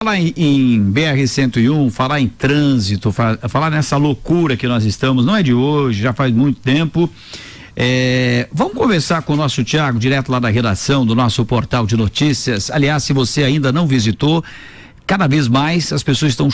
Falar em BR-101, falar em trânsito, falar nessa loucura que nós estamos, não é de hoje, já faz muito tempo. Vamos conversar com o nosso Thiago, direto lá da redação do nosso portal de notícias. Aliás, se você ainda não visitou, cada vez mais as pessoas estão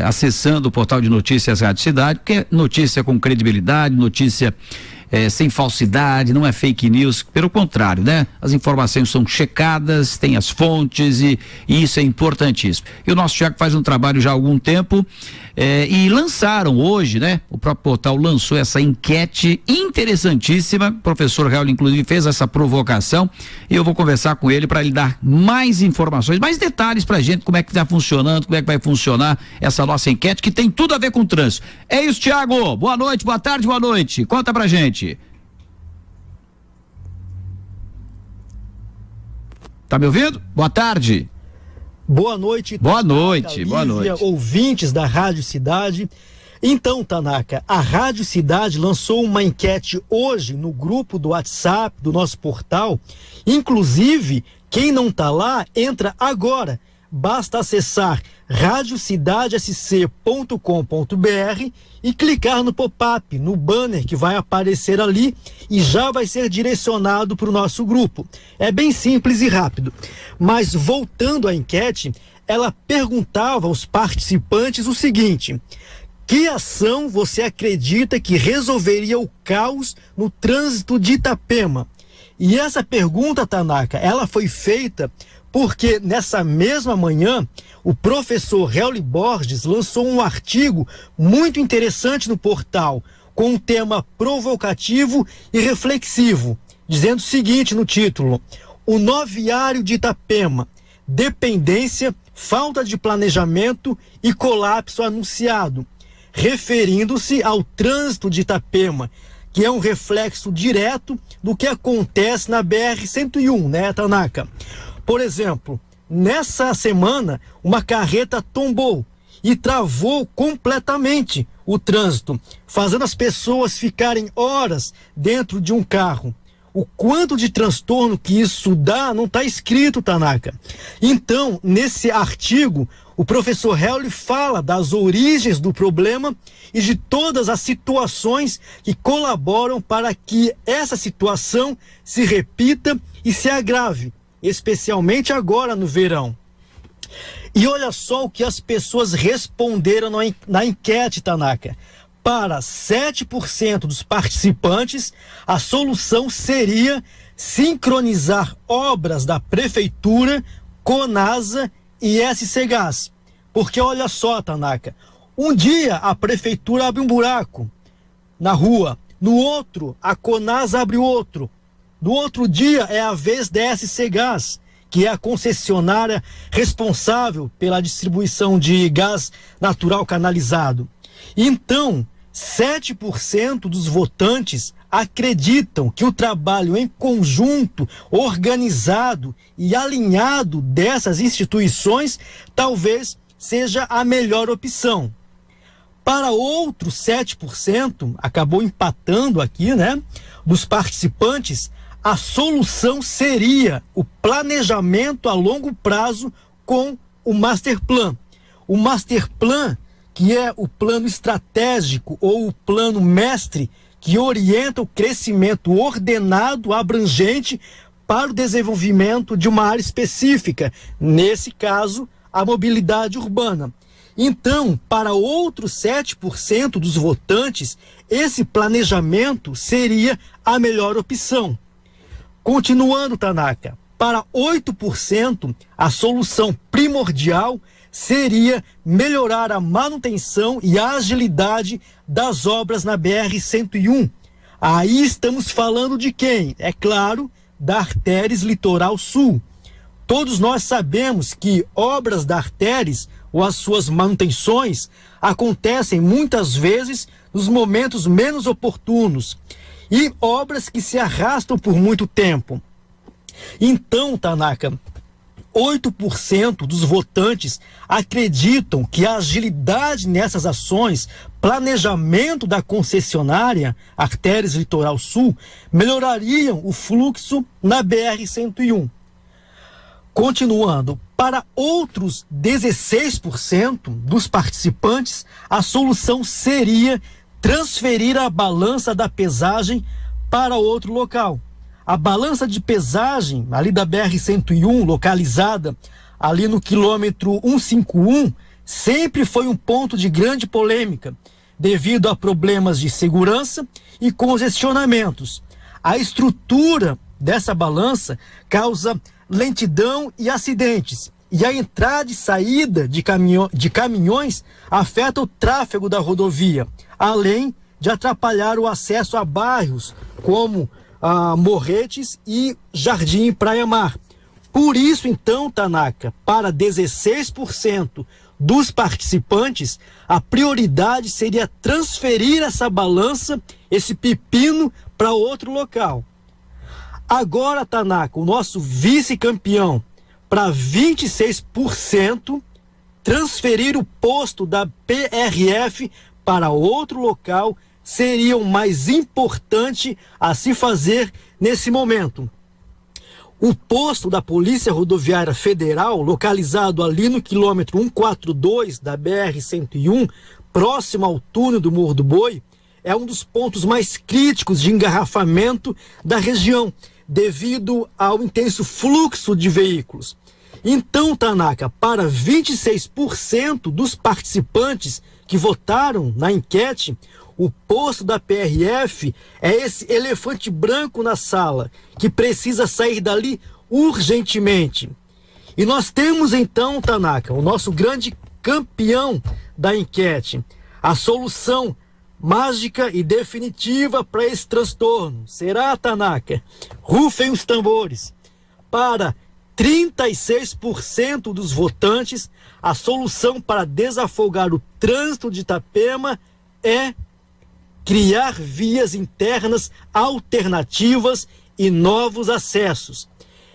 acessando o portal de notícias Rádio Cidade, porque é notícia com credibilidade, notícia sem falsidade, não é fake news, pelo contrário, né? As informações são checadas, tem as fontes e isso é importantíssimo. E o nosso Thiago faz um trabalho já há algum tempo e lançaram hoje, né? O próprio portal lançou essa enquete interessantíssima, o professor Raul inclusive fez essa provocação e eu vou conversar com ele para ele dar mais informações, mais detalhes pra gente, como é que tá funcionando, como é que vai funcionar essa nossa enquete que tem tudo a ver com o trânsito. É isso, Thiago, boa noite, boa tarde, boa noite, conta pra gente. Tá me ouvindo? Boa tarde. Boa noite. Boa noite, Lívia, boa noite. Ouvintes da Rádio Cidade. Então, Tanaka, a Rádio Cidade lançou uma enquete hoje no grupo do WhatsApp do nosso portal. Inclusive, quem não tá lá, entra agora. Basta acessar radiocidadesc.com.br e clicar no pop-up, no banner que vai aparecer ali e já vai ser direcionado para o nosso grupo. É bem simples e rápido. Mas voltando à enquete, ela perguntava aos participantes o seguinte: que ação você acredita que resolveria o caos no trânsito de Itapema? E essa pergunta, Tanaka, ela foi feita porque nessa mesma manhã o professor Raul Borges lançou um artigo muito interessante no portal, com um tema provocativo e reflexivo, dizendo o seguinte no título: o nó viário de Itapema, dependência, falta de planejamento e colapso anunciado, referindo-se ao trânsito de Itapema, que é um reflexo direto do que acontece na BR-101, né, Tanaka? Por exemplo, nessa semana, uma carreta tombou e travou completamente o trânsito, fazendo as pessoas ficarem horas dentro de um carro. O quanto de transtorno que isso dá não está escrito, Tanaka. Então, nesse artigo, o professor Raul fala das origens do problema e de todas as situações que colaboram para que essa situação se repita e se agrave, especialmente agora no verão. E olha só o que as pessoas responderam na enquete, Tanaka. Para 7% dos participantes, a solução seria sincronizar obras da Prefeitura, Conasa e SCGás. Porque olha só, Tanaka, um dia a Prefeitura abre um buraco na rua, no outro a Conasa abre outro. No outro dia é a vez da SCGás, que é a concessionária responsável pela distribuição de gás natural canalizado. Então, 7% dos votantes acreditam que o trabalho em conjunto, organizado e alinhado dessas instituições talvez seja a melhor opção. Para outros 7%, acabou empatando aqui, né, dos participantes, a solução seria o planejamento a longo prazo com o Master Plan. O Master Plan, que é o plano estratégico ou o plano mestre que orienta o crescimento ordenado, abrangente para o desenvolvimento de uma área específica, nesse caso, a mobilidade urbana. Então, para outros 7% dos votantes, esse planejamento seria a melhor opção. Continuando, Tanaka, para 8%, a solução primordial seria melhorar a manutenção e a agilidade das obras na BR-101. Aí estamos falando de quem? É claro, da Artéries Litoral Sul. Todos nós sabemos que obras da Artéries ou as suas manutenções acontecem muitas vezes nos momentos menos oportunos e obras que se arrastam por muito tempo. Então, Tanaka, 8% dos votantes acreditam que a agilidade nessas ações, planejamento da concessionária Artéries Litoral Sul, melhorariam o fluxo na BR-101. Continuando, Para outros 16% dos participantes, a solução seria transferir a balança da pesagem para outro local. A balança de pesagem ali da BR-101, localizada ali no quilômetro 151, sempre foi um ponto de grande polêmica, devido a problemas de segurança e congestionamentos. A estrutura dessa balança causa lentidão e acidentes, e a entrada e saída de caminhões afeta o tráfego da rodovia, além de atrapalhar o acesso a bairros como Morretes e Jardim Praia Mar. Por isso, então, Tanaka, para 16% dos participantes, a prioridade seria transferir essa balança, esse pepino, para outro local. Agora, Tanaka, o nosso vice-campeão, para 26%, transferir o posto da PRF para outro local seria o mais importante a se fazer nesse momento. O posto da Polícia Rodoviária Federal, localizado ali no quilômetro 142 da BR-101, próximo ao túnel do Morro do Boi, é um dos pontos mais críticos de engarrafamento da região, devido ao intenso fluxo de veículos. Então, Tanaka, para 26% dos participantes que votaram na enquete, o posto da PRF é esse elefante branco na sala, que precisa sair dali urgentemente. E nós temos então, Tanaka, o nosso grande campeão da enquete, a solução mágica e definitiva para esse transtorno. Será, Tanaka? Rufem os tambores. Para 36% dos votantes, a solução para desafogar o trânsito de Itapema é criar vias internas alternativas e novos acessos.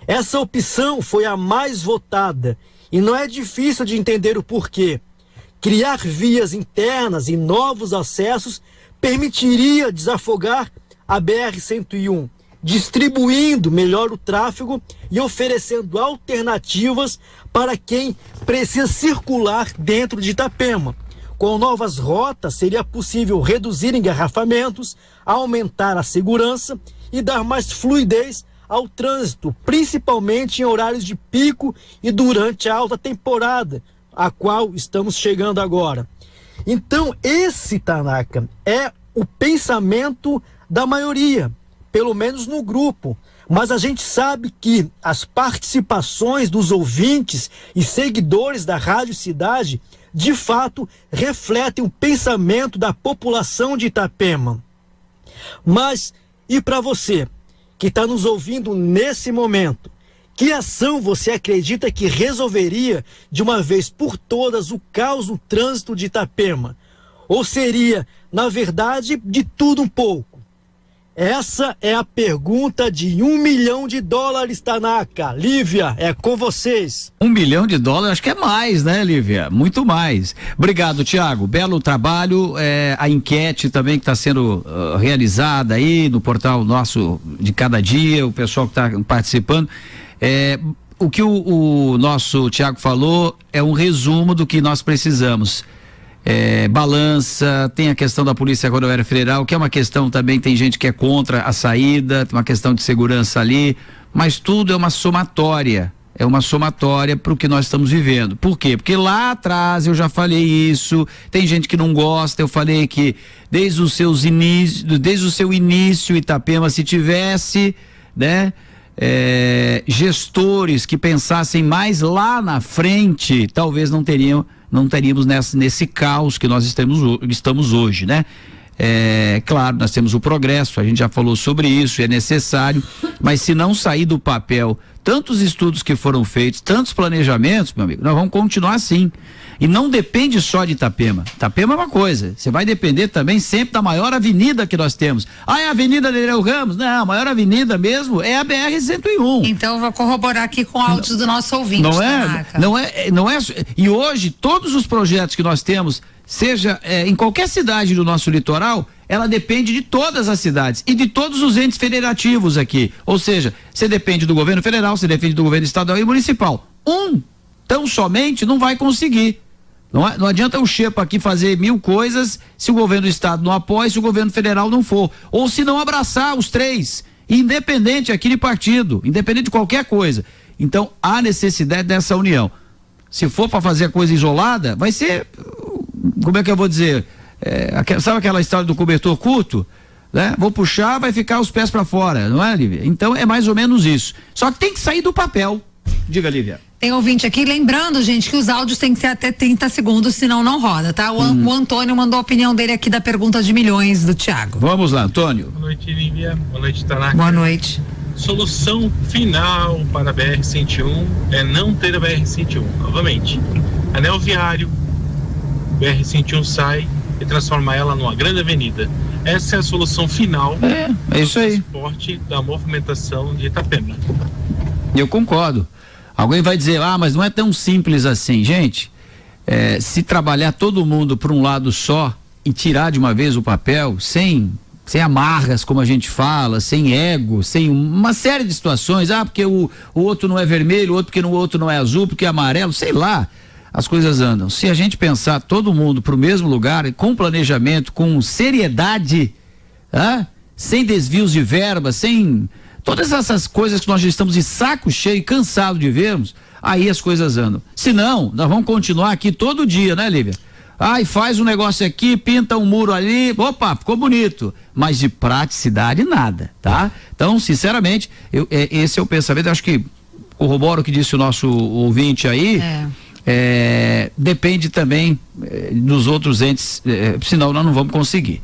Essa opção foi a mais votada e não é difícil de entender o porquê. Criar vias internas e novos acessos permitiria desafogar a BR-101, distribuindo melhor o tráfego e oferecendo alternativas para quem precisa circular dentro de Itapema. Com novas rotas, seria possível reduzir engarrafamentos, aumentar a segurança e dar mais fluidez ao trânsito, principalmente em horários de pico e durante a alta temporada, a qual estamos chegando agora. Então, esse, Tanaka, é o pensamento da maioria, pelo menos no grupo. Mas a gente sabe que as participações dos ouvintes e seguidores da Rádio Cidade, de fato, refletem o pensamento da população de Itapema. Mas, e para você, que está nos ouvindo nesse momento, que ação você acredita que resolveria de uma vez por todas o caos no trânsito de Itapema? Ou seria, na verdade, de tudo um pouco? Essa é a pergunta de $1 milhão, Tanaka. Lívia, é com vocês. $1 milhão, acho que é mais, né, Lívia? Muito mais. Obrigado, Tiago. Belo trabalho. A enquete também que está sendo realizada aí no portal nosso de cada dia, o pessoal que está participando. O que o nosso Tiago falou é um resumo do que nós precisamos. Balança, tem a questão da Polícia Rodoviária Federal, que é uma questão também, tem gente que é contra a saída, tem uma questão de segurança ali, mas tudo é uma somatória para o que nós estamos vivendo. Por quê? Porque lá atrás eu já falei isso, tem gente que não gosta, eu falei que desde o seu início, Itapema, se tivesse, né, gestores que pensassem mais lá na frente, talvez não teríamos nesse caos que nós estamos hoje, né? Claro, nós temos o progresso, a gente já falou sobre isso, é necessário, mas se não sair do papel tantos estudos que foram feitos, tantos planejamentos, meu amigo, nós vamos continuar assim. E não depende só de Itapema. Itapema é uma coisa, você vai depender também sempre da maior avenida que nós temos. É a Avenida Nereu Ramos? Não, a maior avenida mesmo é a BR-101. Então eu vou corroborar aqui com áudios do nosso ouvinte. Não é. E hoje, todos os projetos que nós temos, seja em qualquer cidade do nosso litoral, ela depende de todas as cidades e de todos os entes federativos aqui. Ou seja, você depende do governo federal, você depende do governo estadual e municipal. tão somente não vai conseguir. Não adianta o Xepa aqui fazer 1000 coisas se o governo do estado não apoia, se o governo federal não for. Ou se não abraçar os três, independente aqui de partido, independente de qualquer coisa. Então, há necessidade dessa união. Se for para fazer a coisa isolada, vai ser, como é que eu vou dizer, sabe aquela história do cobertor curto? Né? Vou puxar, vai ficar os pés para fora, não é, Lívia? Então, é mais ou menos isso. Só que tem que sair do papel. Diga, Lívia. Tem ouvinte aqui, lembrando, gente, que os áudios têm que ser até 30 segundos, senão não roda, tá? O Antônio mandou a opinião dele aqui da pergunta de milhões do Thiago. Vamos lá, Antônio. Boa noite, Lívia. Boa noite, Tanaka. Boa noite. Solução final para a BR-101 é não ter a BR-101. Novamente, anel viário, BR-101 sai e transforma ela numa grande avenida. Essa é a solução final é isso aí. do transporte da movimentação de Itapema. Eu concordo. Alguém vai dizer, mas não é tão simples assim. Gente, se trabalhar todo mundo para um lado só e tirar de uma vez o papel, sem amarras, como a gente fala, sem ego, sem uma série de situações, porque o outro não é vermelho, o outro porque o outro não é azul, porque é amarelo, sei lá, as coisas andam. Se a gente pensar todo mundo para o mesmo lugar, com planejamento, com seriedade, sem desvios de verba, sem todas essas coisas que nós já estamos de saco cheio e cansado de vermos, aí as coisas andam. Se não, nós vamos continuar aqui todo dia, né, Lívia? E faz um negócio aqui, pinta um muro ali, opa, ficou bonito, mas de praticidade nada, tá? Então, sinceramente, esse é o pensamento, eu acho que corroboro o que disse o nosso ouvinte aí, depende também dos outros entes, senão nós não vamos conseguir.